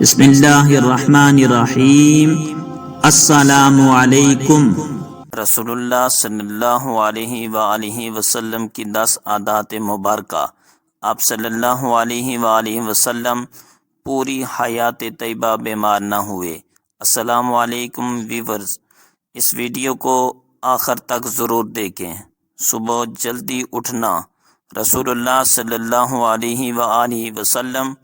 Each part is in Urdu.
بسم اللہ الرحمن الرحیم۔ السلام علیکم۔ رسول اللہ صلی اللہ علیہ وآلہ وسلم کی 10 عادات مبارکہ۔ آپ صلی اللہ علیہ وآلہ وسلم پوری حیات طیبہ بیمار نہ ہوئے۔ السلام علیکم ویورز، اس ویڈیو کو آخر تک ضرور دیکھیں۔ صبح جلدی اٹھنا۔ رسول اللہ صلی اللہ علیہ وآلہ وسلم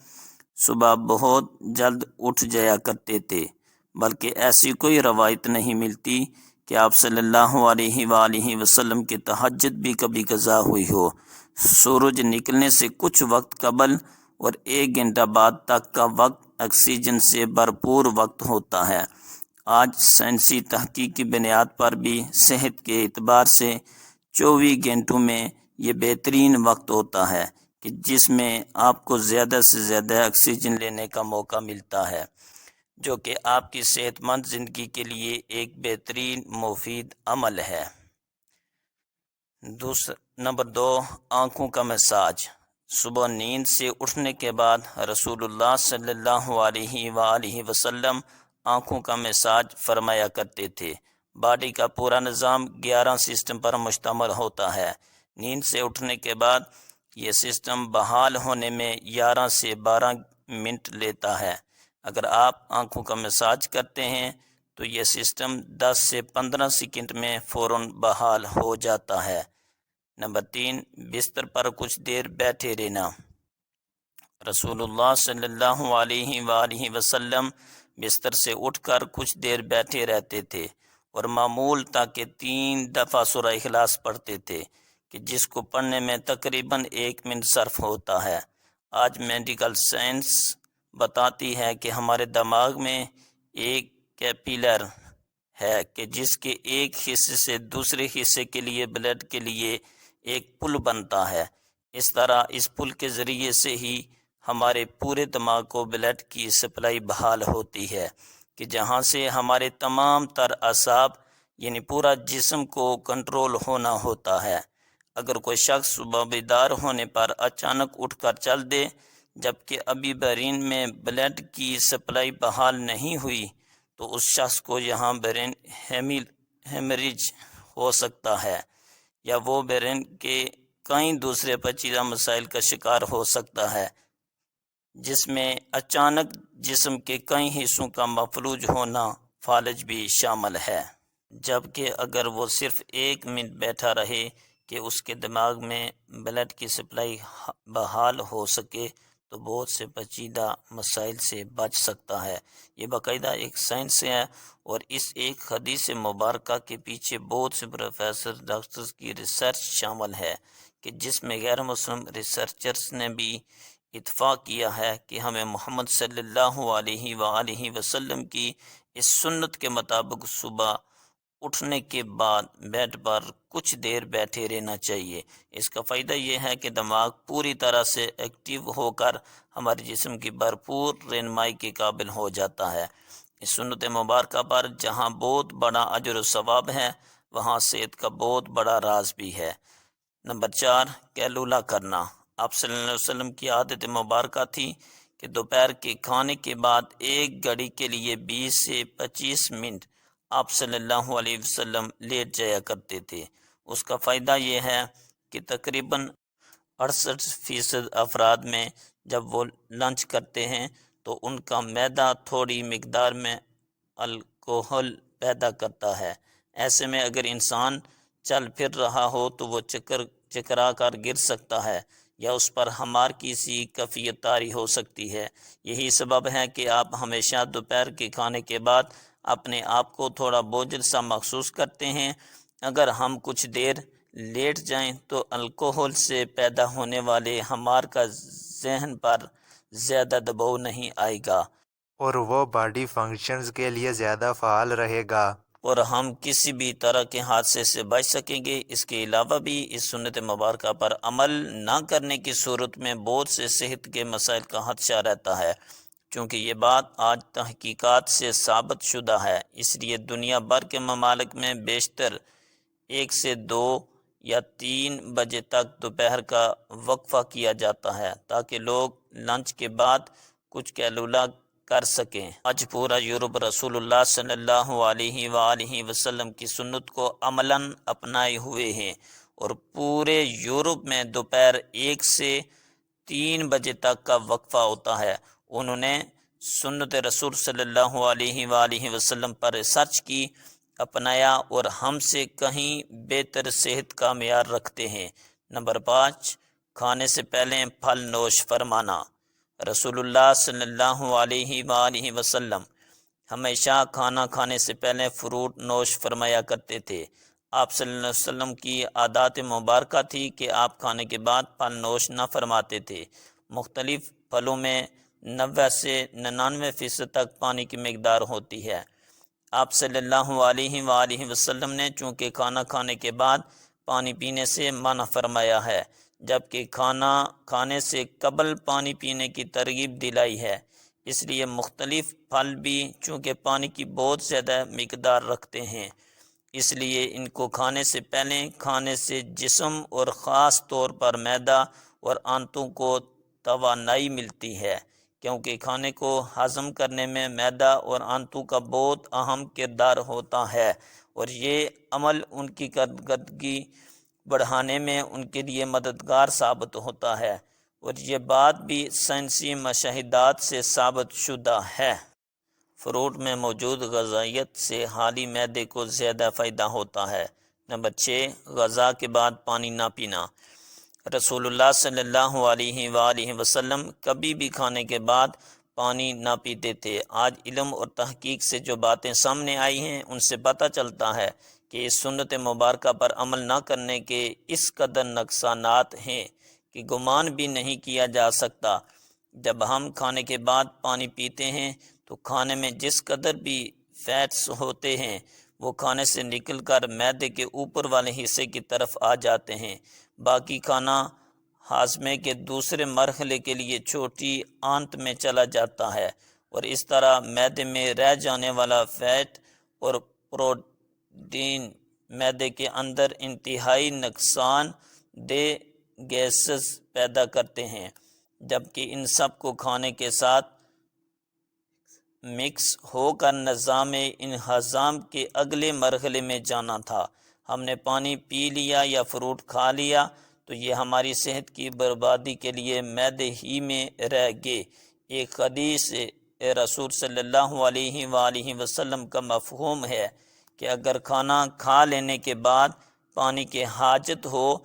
صبح بہت جلد اٹھ جایا کرتے تھے، بلکہ ایسی کوئی روایت نہیں ملتی کہ آپ صلی اللہ علیہ وآلہ وسلم کی تہجد بھی کبھی قضا ہوئی ہو۔ سورج نکلنے سے کچھ وقت قبل اور 1 گھنٹہ بعد تک کا وقت آکسیجن سے بھرپور وقت ہوتا ہے۔ آج سائنسی تحقیق کی بنیاد پر بھی صحت کے اعتبار سے 24 گھنٹوں میں یہ بہترین وقت ہوتا ہے کہ جس میں آپ کو زیادہ سے زیادہ آکسیجن لینے کا موقع ملتا ہے، جو کہ آپ کی صحت مند زندگی کے لیے ایک بہترین مفید عمل ہے۔ نمبر 2، آنکھوں کا مساج۔ صبح نیند سے اٹھنے کے بعد رسول اللہ صلی اللہ علیہ وآلہ وسلم آنکھوں کا مساج فرمایا کرتے تھے۔ باڈی کا پورا نظام 11 سسٹم پر مشتمل ہوتا ہے۔ نیند سے اٹھنے کے بعد یہ سسٹم بحال ہونے میں 11 سے 12 منٹ لیتا ہے۔ اگر آپ آنکھوں کا مساج کرتے ہیں تو یہ سسٹم 10 سے 15 سیکنڈ میں فوراً بحال ہو جاتا ہے۔ نمبر 3، بستر پر کچھ دیر بیٹھے رہنا۔ رسول اللہ صلی اللہ علیہ وآلہ وسلم بستر سے اٹھ کر کچھ دیر بیٹھے رہتے تھے اور معمول تاکہ 3 دفعہ سورہ اخلاص پڑھتے تھے، کہ جس کو پڑھنے میں تقریباً 1 منٹ صرف ہوتا ہے۔ آج میڈیکل سائنس بتاتی ہے کہ ہمارے دماغ میں ایک کیپیلر ہے کہ جس کے ایک حصے سے دوسرے حصے کے لیے بلڈ کے لیے ایک پل بنتا ہے۔ اس طرح اس پل کے ذریعے سے ہی ہمارے پورے دماغ کو بلڈ کی سپلائی بحال ہوتی ہے، کہ جہاں سے ہمارے تمام تر اعصاب یعنی پورا جسم کو کنٹرول ہونا ہوتا ہے۔ اگر کوئی شخص صبح بیدار ہونے پر اچانک اٹھ کر چل دے جبکہ ابھی برین میں بلڈ کی سپلائی بحال نہیں ہوئی تو اس شخص کو یہاں برین ہیمریج ہو سکتا ہے، یا وہ برین کے کئی دوسرے پیچیدہ مسائل کا شکار ہو سکتا ہے، جس میں اچانک جسم کے کئی حصوں کا مفلوج ہونا فالج بھی شامل ہے۔ جبکہ اگر وہ صرف 1 منٹ بیٹھا رہے کہ اس کے دماغ میں بلڈ کی سپلائی بحال ہو سکے تو بہت سے پیچیدہ مسائل سے بچ سکتا ہے۔ یہ باقاعدہ ایک سائنس ہے، اور اس ایک حدیث مبارکہ کے پیچھے بہت سے پروفیسر ڈاکٹرز کی ریسرچ شامل ہے، کہ جس میں غیر مسلم ریسرچرز نے بھی اتفاق کیا ہے کہ ہمیں محمد صلی اللہ علیہ وآلہ وسلم کی اس سنت کے مطابق صبح اٹھنے کے بعد بیڈ پر کچھ دیر بیٹھے رہنا چاہیے۔ اس کا فائدہ یہ ہے کہ دماغ پوری طرح سے ایکٹیو ہو کر ہمارے جسم کی بھرپور رہنمائی کے قابل ہو جاتا ہے۔ اس سنت مبارکہ پر جہاں بہت بڑا اجر و ثواب ہے، وہاں صحت کا بہت بڑا راز بھی ہے۔ نمبر 4، قیلولہ کرنا۔ آپ صلی اللہ علیہ وسلم کی عادت مبارکہ تھی کہ دوپہر کے کھانے کے بعد 1 گھڑی کے لیے 20 سے 25 منٹ آپ صلی اللہ علیہ وسلم لیٹ جایا کرتے تھے۔ اس کا فائدہ یہ ہے کہ تقریباً 68% افراد میں جب وہ لنچ کرتے ہیں تو ان کا معدہ تھوڑی مقدار میں الکوہل پیدا کرتا ہے۔ ایسے میں اگر انسان چل پھر رہا ہو تو وہ چکرا کر گر سکتا ہے، یا اس پر ہمار کی سی کیفیت طاری ہو سکتی ہے۔ یہی سبب ہے کہ آپ ہمیشہ دوپہر کے کھانے کے بعد اپنے آپ کو تھوڑا بوجھل سا محسوس کرتے ہیں۔ اگر ہم کچھ دیر لیٹ جائیں تو الکوہل سے پیدا ہونے والے ہمار کا ذہن پر زیادہ دباؤ نہیں آئے گا، اور وہ باڈی فنکشنز کے لیے زیادہ فعال رہے گا، اور ہم کسی بھی طرح کے حادثے سے بچ سکیں گے۔ اس کے علاوہ بھی اس سنت مبارکہ پر عمل نہ کرنے کی صورت میں بہت سے صحت کے مسائل کا خدشہ رہتا ہے۔ چونکہ یہ بات آج تحقیقات سے ثابت شدہ ہے، اس لیے دنیا بھر کے ممالک میں بیشتر 1 سے 2 یا 3 بجے تک دوپہر کا وقفہ کیا جاتا ہے، تاکہ لوگ لنچ کے بعد کچھ قیلولہ کر سکیں۔ آج پورا یورپ رسول اللہ صلی اللہ علیہ وآلہ وسلم کی سنت کو عملاً اپنائے ہوئے ہیں، اور پورے یورپ میں دوپہر 1 سے 3 بجے تک کا وقفہ ہوتا ہے۔ انہوں نے سنت رسول صلی اللہ علیہ وآلہ وسلم پر ریسرچ کی، اپنایا، اور ہم سے کہیں بہتر صحت کا معیار رکھتے ہیں۔ نمبر 5، کھانے سے پہلے پھل نوش فرمانا۔ رسول اللہ صلی اللہ علیہ وآلہ وسلم ہمیشہ کھانا کھانے سے پہلے فروٹ نوش فرمایا کرتے تھے۔ آپ صلی اللہ علیہ وسلم کی عادات مبارکہ تھی کہ آپ کھانے کے بعد پھل نوش نہ فرماتے تھے۔ مختلف پھلوں میں 90 سے 99% تک پانی کی مقدار ہوتی ہے۔ آپ صلی اللہ علیہ وآلہ وسلم نے چونکہ کھانا کھانے کے بعد پانی پینے سے منع فرمایا ہے، جبکہ کھانا کھانے سے قبل پانی پینے کی ترغیب دلائی ہے۔ اس لیے مختلف پھل بھی چونکہ پانی کی بہت زیادہ مقدار رکھتے ہیں، اس لیے ان کو کھانے سے پہلے کھانے سے جسم اور خاص طور پر معدہ اور آنتوں کو توانائی ملتی ہے، کیونکہ کھانے کو ہضم کرنے میں معدہ اور آنتوں کا بہت اہم کردار ہوتا ہے، اور یہ عمل ان کی کارکردگی بڑھانے میں ان کے لیے مددگار ثابت ہوتا ہے، اور یہ بات بھی سائنسی مشاہدات سے ثابت شدہ ہے۔ فروٹ میں موجود غذائیت سے خالی معدے کو زیادہ فائدہ ہوتا ہے۔ نمبر 6، غذا کے بعد پانی نہ پینا۔ رسول اللہ صلی اللہ علیہ وآلہ وسلم کبھی بھی کھانے کے بعد پانی نہ پیتے تھے۔ آج علم اور تحقیق سے جو باتیں سامنے آئی ہیں ان سے پتہ چلتا ہے کہ اس سنت مبارکہ پر عمل نہ کرنے کے اس قدر نقصانات ہیں کہ گمان بھی نہیں کیا جا سکتا۔ جب ہم کھانے کے بعد پانی پیتے ہیں تو کھانے میں جس قدر بھی فیٹس ہوتے ہیں وہ کھانے سے نکل کر معدے کے اوپر والے حصے کی طرف آ جاتے ہیں۔ باقی کھانا ہاضمے کے دوسرے مرحلے کے لیے چھوٹی آنت میں چلا جاتا ہے، اور اس طرح معدے میں رہ جانے والا فیٹ اور پروٹین معدے کے اندر انتہائی نقصان دہ گیسز پیدا کرتے ہیں، جبکہ ان سب کو کھانے کے ساتھ مکس ہو کر نظام انہضام کے اگلے مرحلے میں جانا تھا۔ ہم نے پانی پی لیا یا فروٹ کھا لیا تو یہ ہماری صحت کی بربادی کے لیے معدے ہی میں رہ گئے۔ ایک حدیث رسول صلی اللہ علیہ وآلہ وسلم کا مفہوم ہے کہ اگر کھانا کھا لینے کے بعد پانی کی حاجت ہو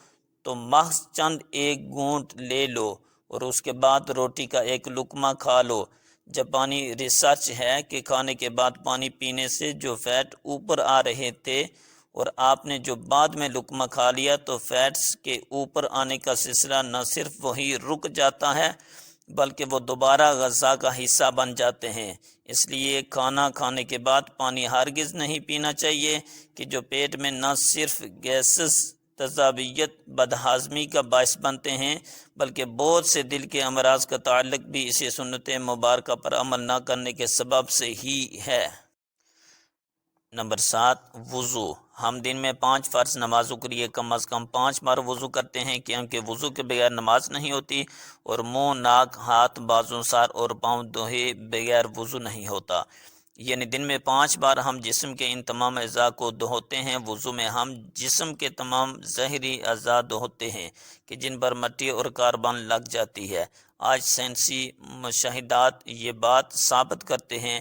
تو محض چند ایک گھونٹ لے لو اور اس کے بعد روٹی کا ایک لقمہ کھا لو۔ جاپانی ریسرچ ہے کہ کھانے کے بعد پانی پینے سے جو فیٹ اوپر آ رہے تھے اور آپ نے جو بعد میں لقمہ کھا لیا تو فیٹس کے اوپر آنے کا سلسلہ نہ صرف وہی رک جاتا ہے بلکہ وہ دوبارہ غذا کا حصہ بن جاتے ہیں۔ اس لیے کھانا کھانے کے بعد پانی ہرگز نہیں پینا چاہیے کہ جو پیٹ میں نہ صرف گیسز تیزابیت بدہضمی کا باعث بنتے ہیں بلکہ بہت سے دل کے امراض کا تعلق بھی اسی سنت مبارکہ پر عمل نہ کرنے کے سبب سے ہی ہے۔ نمبر 7، وضو۔ ہم دن میں 5 فرض نمازوں کے لیے کم از کم 5 بار وضو کرتے ہیں، کیونکہ وضو کے بغیر نماز نہیں ہوتی، اور منہ، ناک، ہاتھ، بازو، سر اور پاؤں دھوئے بغیر وضو نہیں ہوتا۔ یعنی دن میں 5 بار ہم جسم کے ان تمام اعضاء کو دھوتے ہیں۔ وضو میں ہم جسم کے تمام ظاہری اعضاء دھوتے ہیں کہ جن پر مٹی اور کاربن لگ جاتی ہے۔ آج سائنسی مشاہدات یہ بات ثابت کرتے ہیں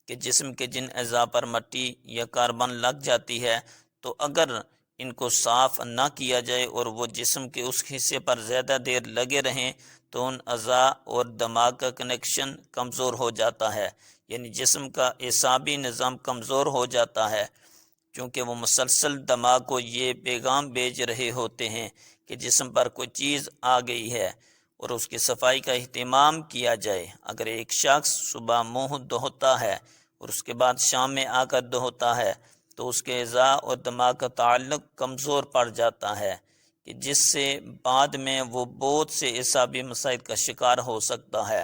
کہ جسم کے جن اعضاء پر مٹی یا کاربن لگ جاتی ہے تو اگر ان کو صاف نہ کیا جائے اور وہ جسم کے اس حصے پر زیادہ دیر لگے رہیں تو ان اعضاء اور دماغ کا کنیکشن کمزور ہو جاتا ہے، یعنی جسم کا اعصابی نظام کمزور ہو جاتا ہے، کیونکہ وہ مسلسل دماغ کو یہ پیغام بھیج رہے ہوتے ہیں کہ جسم پر کوئی چیز آ گئی ہے اور اس کی صفائی کا اہتمام کیا جائے۔ اگر ایک شخص صبح منہ دھوتا ہے اور اس کے بعد شام میں آ کر دھوتا ہے تو اس کے اعضاء اور دماغ کا تعلق کمزور پڑ جاتا ہے کہ جس سے بعد میں وہ بہت سے اعصابی مسائل کا شکار ہو سکتا ہے۔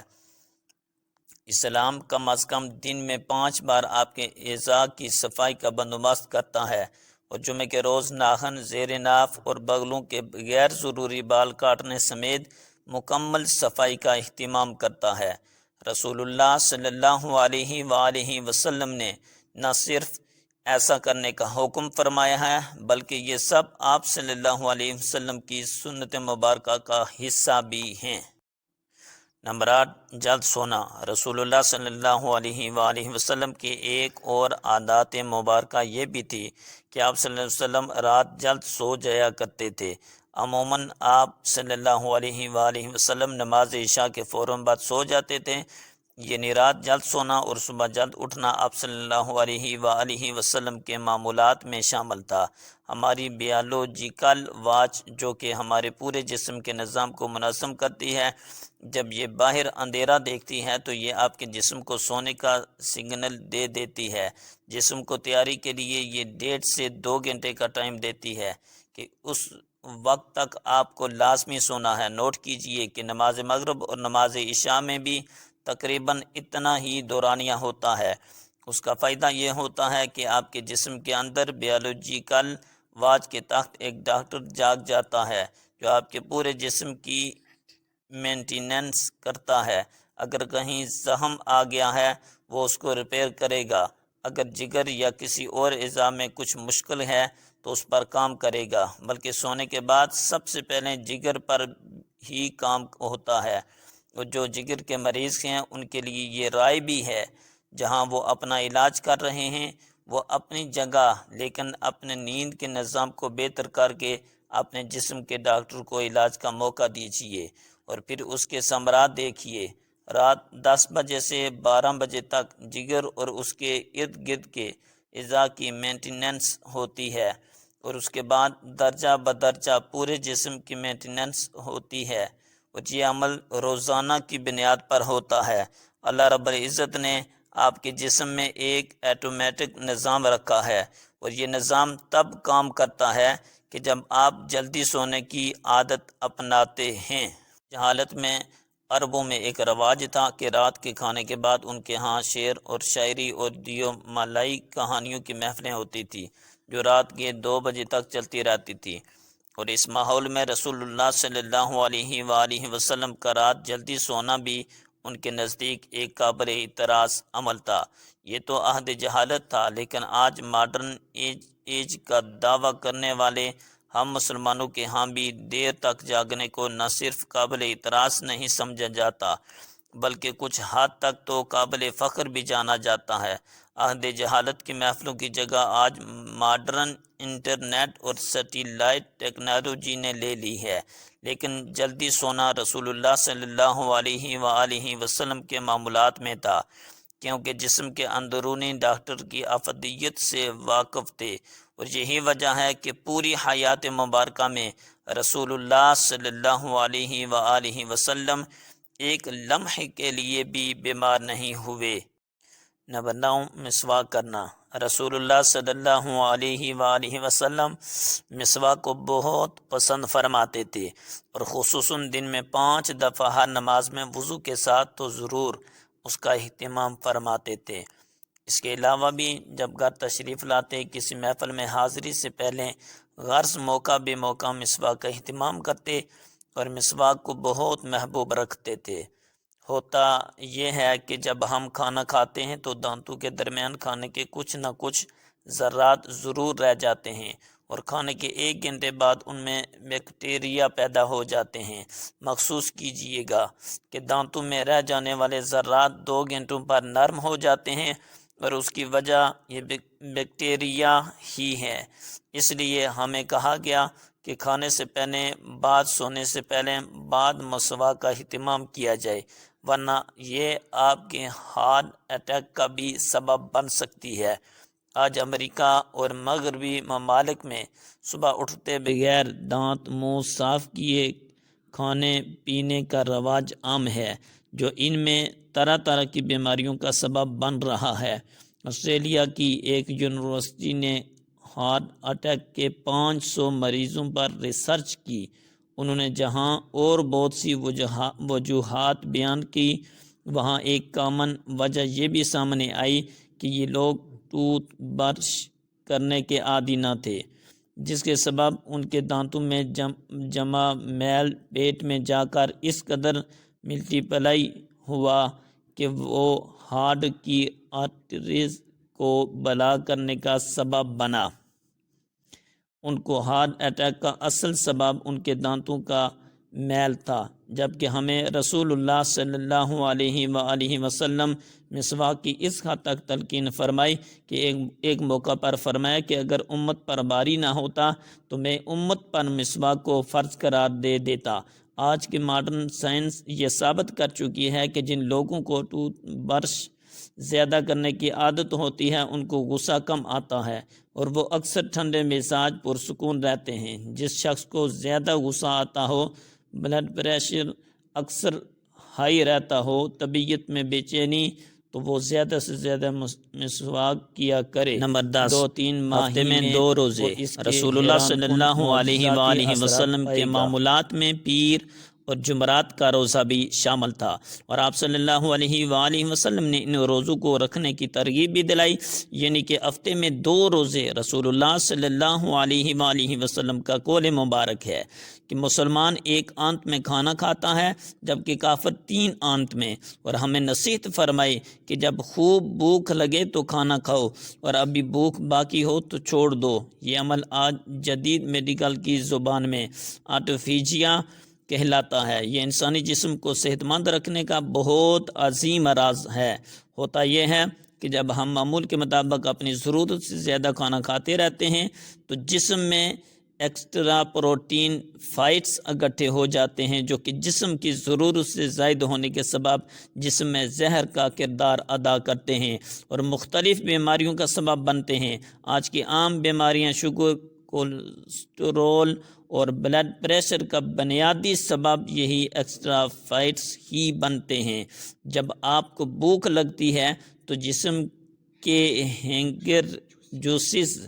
اسلام کم از کم دن میں 5 بار آپ کے اعضاء کی صفائی کا بندوبست کرتا ہے، اور جمعے کے روز ناخن، زیر ناف اور بغلوں کے غیر ضروری بال کاٹنے سمیت مکمل صفائی کا اہتمام کرتا ہے۔ رسول اللہ صلی اللہ علیہ وآلہ وسلم نے نہ صرف ایسا کرنے کا حکم فرمایا ہے بلکہ یہ سب آپ صلی اللہ علیہ وسلم کی سنت مبارکہ کا حصہ بھی ہیں۔ نمبر 8، جلد سونا۔ رسول اللہ صلی اللہ علیہ وآلہ وسلم کی ایک اور عادات مبارکہ یہ بھی تھی کہ آپ صلی اللہ علیہ وسلم رات جلد سو جایا کرتے تھے۔ عموماً آپ صلی اللہ علیہ وآلہ وسلم نماز عشاء کے فوراً بعد سو جاتے تھے، یعنی رات جلد سونا اور صبح جلد اٹھنا آپ صلی اللہ علیہ وآلہ وسلم کے معمولات میں شامل تھا۔ ہماری بیالوجیکل واچ جو کہ ہمارے پورے جسم کے نظام کو منظم کرتی ہے، جب یہ باہر اندھیرا دیکھتی ہے تو یہ آپ کے جسم کو سونے کا سگنل دے دیتی ہے۔ جسم کو تیاری کے لیے یہ 1.5 سے 2 گھنٹے کا ٹائم دیتی ہے کہ اس وقت تک آپ کو لازمی سونا ہے۔ نوٹ کیجئے کہ نماز مغرب اور نماز عشاء میں بھی تقریباً اتنا ہی دورانیہ ہوتا ہے۔ اس کا فائدہ یہ ہوتا ہے کہ آپ کے جسم کے اندر بیالوجیکل واچ کے تحت ایک ڈاکٹر جاگ جاتا ہے جو آپ کے پورے جسم کی مینٹیننس کرتا ہے۔ اگر کہیں زخم آ گیا ہے وہ اس کو ریپیئر کرے گا، اگر جگر یا کسی اور اعضاء میں کچھ مشکل ہے تو اس پر کام کرے گا، بلکہ سونے کے بعد سب سے پہلے جگر پر ہی کام ہوتا ہے۔ اور جو جگر کے مریض ہیں ان کے لیے یہ رائے بھی ہے جہاں وہ اپنا علاج کر رہے ہیں وہ اپنی جگہ لیکن اپنے نیند کے نظام کو بہتر کر کے اپنے جسم کے ڈاکٹر کو علاج کا موقع دیجیے اور پھر اس کے ثمرات دیکھیے۔ رات 10 بجے سے 12 بجے تک جگر اور اس کے ارد گرد کے اعضاء کی مینٹیننس ہوتی ہے اور اس کے بعد درجہ بدرجہ پورے جسم کی مینٹیننس ہوتی ہے، اور یہ عمل روزانہ کی بنیاد پر ہوتا ہے۔ اللہ رب العزت نے آپ کے جسم میں ایک آٹومیٹک نظام رکھا ہے اور یہ نظام تب کام کرتا ہے کہ جب آپ جلدی سونے کی عادت اپناتے ہیں۔ جہالت میں عربوں میں ایک رواج تھا کہ رات کے کھانے کے بعد ان کے ہاں شعر اور شاعری اور دیو مالائی کہانیوں کی محفلیں ہوتی تھی جو رات کے 2 بجے تک چلتی رہتی تھی، اور اس ماحول میں رسول اللہ صلی اللہ علیہ وآلہ وسلم کا رات جلدی سونا بھی ان کے نزدیک ایک قابل اعتراض عمل تھا۔ یہ تو عہد جہالت تھا، لیکن آج ماڈرن ایج کا دعویٰ کرنے والے ہم مسلمانوں کے ہاں بھی دیر تک جاگنے کو نہ صرف قابل اعتراض نہیں سمجھا جاتا بلکہ کچھ حد تک تو قابل فخر بھی جانا جاتا ہے۔ عہد جہالت کی محفلوں کی جگہ آج ماڈرن انٹرنیٹ اور سیٹلائٹ ٹیکنالوجی نے لے لی ہے، لیکن جلدی سونا رسول اللہ صلی اللہ علیہ وآلہ وسلم کے معمولات میں تھا، کیونکہ جسم کے اندرونی ڈاکٹر کی افادیت سے واقف تھے، اور یہی وجہ ہے کہ پوری حیات مبارکہ میں رسول اللہ صلی اللہ علیہ وآلہ وسلم ایک لمحے کے لیے بھی بیمار نہیں ہوئے۔ نمبر 9، مسواک کرنا۔ رسول اللہ صلی اللہ علیہ وآلہ وسلم مسواک کو بہت پسند فرماتے تھے، اور خصوصاً دن میں 5 دفعہ ہر نماز میں وضو کے ساتھ تو ضرور اس کا اہتمام فرماتے تھے۔ اس کے علاوہ بھی جب گھر تشریف لاتے کسی محفل میں حاضری سے پہلے غرض موقع بے موقع مسواک کا اہتمام کرتے اور مسواک کو بہت محبوب رکھتے تھے۔ ہوتا یہ ہے کہ جب ہم کھانا کھاتے ہیں تو دانتوں کے درمیان کھانے کے کچھ نہ کچھ ذرات ضرور رہ جاتے ہیں، اور کھانے کے 1 گھنٹے بعد ان میں بیکٹیریا پیدا ہو جاتے ہیں۔ محسوس کیجئے گا کہ دانتوں میں رہ جانے والے ذرات 2 گھنٹوں پر نرم ہو جاتے ہیں، اور اس کی وجہ یہ بیکٹیریا ہی ہے۔ اس لیے ہمیں کہا گیا کہ کھانے سے پہلے، بعد سونے سے پہلے، بعد مسواک کا اہتمام کیا جائے، ورنہ یہ آپ کے ہارٹ اٹیک کا بھی سبب بن سکتی ہے۔ آج امریکہ اور مغربی ممالک میں صبح اٹھتے بغیر دانت منہ صاف کیے کھانے پینے کا رواج عام ہے، جو ان میں طرح طرح کی بیماریوں کا سبب بن رہا ہے۔ آسٹریلیا کی ایک یونیورسٹی نے ہارٹ اٹیک کے 500 مریضوں پر ریسرچ کی۔ انہوں نے جہاں اور بہت سی وجوہات بیان کی، وہاں ایک کامن وجہ یہ بھی سامنے آئی کہ یہ لوگ ٹوتھ برش کرنے کے عادی نہ تھے، جس کے سبب ان کے دانتوں میں جمع میل پیٹ میں جا کر اس قدر ملٹی پلائی ہوا کہ وہ ہارٹ کی آرٹریز کو بلا کرنے کا سبب بنا۔ ان کو ہارٹ اٹیک کا اصل سبب ان کے دانتوں کا میل تھا، جبکہ ہمیں رسول اللہ صلی اللہ علیہ وآلہ وسلم مسواک کی اس حد تک تلقین فرمائی کہ ایک موقع پر فرمایا کہ اگر امت پر باری نہ ہوتا تو میں امت پر مسواک کو فرض قرار دے دیتا۔ آج کی ماڈرن سائنس یہ ثابت کر چکی ہے کہ جن لوگوں کو ٹوتھ برش زیادہ کرنے کی عادت ہوتی ہے ان کو غصہ کم آتا ہے اور وہ اکثر ٹھنڈے مزاج پرسکون رہتے ہیں۔ جس شخص کو زیادہ غصہ آتا ہو، بلڈ پریشر اکثر ہائی رہتا ہو، طبیعت میں بے چینی، تو وہ زیادہ سے زیادہ مسواک کیا کرے۔ نمبر 10، 2-3 ہفتے میں 2 روزے۔ رسول اللہ صلی اللہ علیہ وآلہ وسلم کے معمولات میں پیر اور جمعرات کا روزہ بھی شامل تھا، اور آپ صلی اللہ علیہ وآلہ وسلم نے ان روزوں کو رکھنے کی ترغیب بھی دلائی، یعنی کہ ہفتے میں 2 روزے رسول اللہ صلی اللہ علیہ وآلہ وسلم کا قول مبارک ہے کہ مسلمان ایک آنت میں کھانا کھاتا ہے جبکہ کافر 3 آنت میں، اور ہمیں نصیحت فرمائی کہ جب خوب بھوک لگے تو کھانا کھاؤ اور ابھی بھوک باقی ہو تو چھوڑ دو۔ یہ عمل آج جدید میڈیکل کی زبان میں آٹوفیجیا کہلاتا ہے۔ یہ انسانی جسم کو صحت مند رکھنے کا بہت عظیم راز ہے۔ ہوتا یہ ہے کہ جب ہم معمول کے مطابق اپنی ضرورت سے زیادہ کھانا کھاتے رہتے ہیں تو جسم میں ایکسٹرا پروٹین فائٹس اکٹھے ہو جاتے ہیں، جو کہ جسم کی ضرورت سے زائد ہونے کے سبب جسم میں زہر کا کردار ادا کرتے ہیں اور مختلف بیماریوں کا سبب بنتے ہیں۔ آج کی عام بیماریاں شوگر، کولیسٹرول اور بلڈ پریشر کا بنیادی سبب یہی ایکسٹرا فائٹس ہی بنتے ہیں۔ جب آپ کو بھوک لگتی ہے تو جسم کے ہنگر جوسز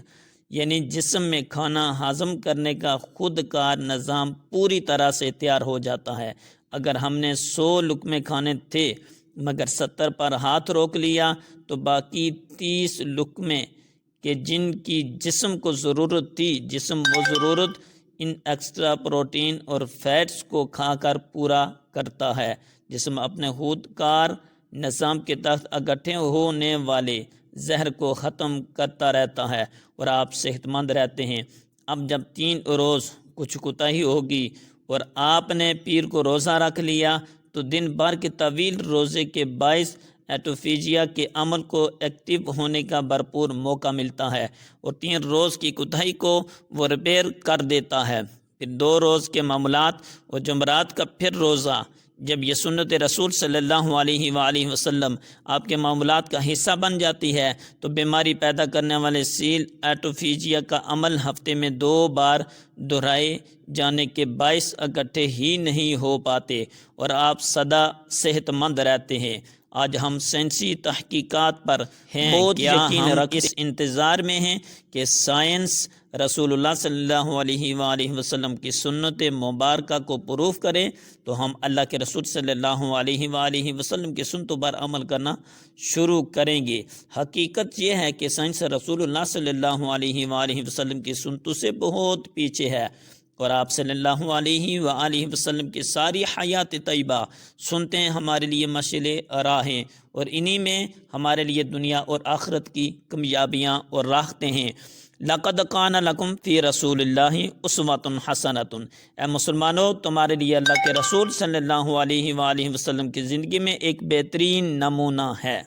یعنی جسم میں کھانا ہضم کرنے کا خود کار نظام پوری طرح سے تیار ہو جاتا ہے۔ اگر ہم نے 100 لقمے کھانے تھے مگر 70 پر ہاتھ روک لیا تو باقی 30 لقمے کہ جن کی جسم کو ضرورت تھی، جسم وہ ضرورت ان ایکسٹرا پروٹین اور فیٹس کو کھا کر پورا کرتا ہے۔ جسم اپنے خود کار نظام کے تحت اکٹھے ہونے والے زہر کو ختم کرتا رہتا ہے اور آپ صحت مند رہتے ہیں۔ اب جب 3 روز کچھ کوتاہی ہوگی اور آپ نے پیر کو روزہ رکھ لیا تو دن بھر کے طویل روزے کے باعث ایٹوفیجیا کے عمل کو ایکٹیو ہونے کا بھرپور موقع ملتا ہے اور 3 روز کی کوتاہی کو وہ ریپیئر کر دیتا ہے۔ پھر 2 روز کے معمولات اور جمعرات کا پھر روزہ، جب یہ سنت رسول صلی اللہ علیہ وآلہ وسلم آپ کے معمولات کا حصہ بن جاتی ہے تو بیماری پیدا کرنے والے سیل ایٹوفیجیا کا عمل ہفتے میں 2 بار دہرائے جانے کے باعث اکٹھے ہی نہیں ہو پاتے اور آپ سدا صحت مند رہتے ہیں۔ آج ہم سائنسی تحقیقات پر ہیں، کیا ہم اس انتظار میں ہیں کہ سائنس رسول اللہ صلی اللہ علیہ وآلہ وسلم کی سنت مبارکہ کو پروف کرے تو ہم اللہ کے رسول صلی اللہ علیہ وآلہ وسلم کی سنتوں پر عمل کرنا شروع کریں گے۔ حقیقت یہ ہے کہ سائنس رسول اللہ صلی اللہ علیہ وآلہ وسلم کی سنتوں سے بہت پیچھے ہے اور آپ صلی اللہ علیہ وآلہ وسلم کی ساری حیات طیبہ سنتے ہیں ہمارے لیے مشعل راہ ہیں اور انہی میں ہمارے لیے دنیا اور آخرت کی کامیابیاں اور راحتیں ہیں۔ لَقَدْ كَانَ لَكُمْ فِي رَسُولِ اللَّهِ أُسْوَةٌ حَسَنَةٌ، اے مسلمانوں تمہارے لیے اللہ کے رسول صلی اللہ علیہ وآلہ وسلم کی زندگی میں ایک بہترین نمونہ ہے۔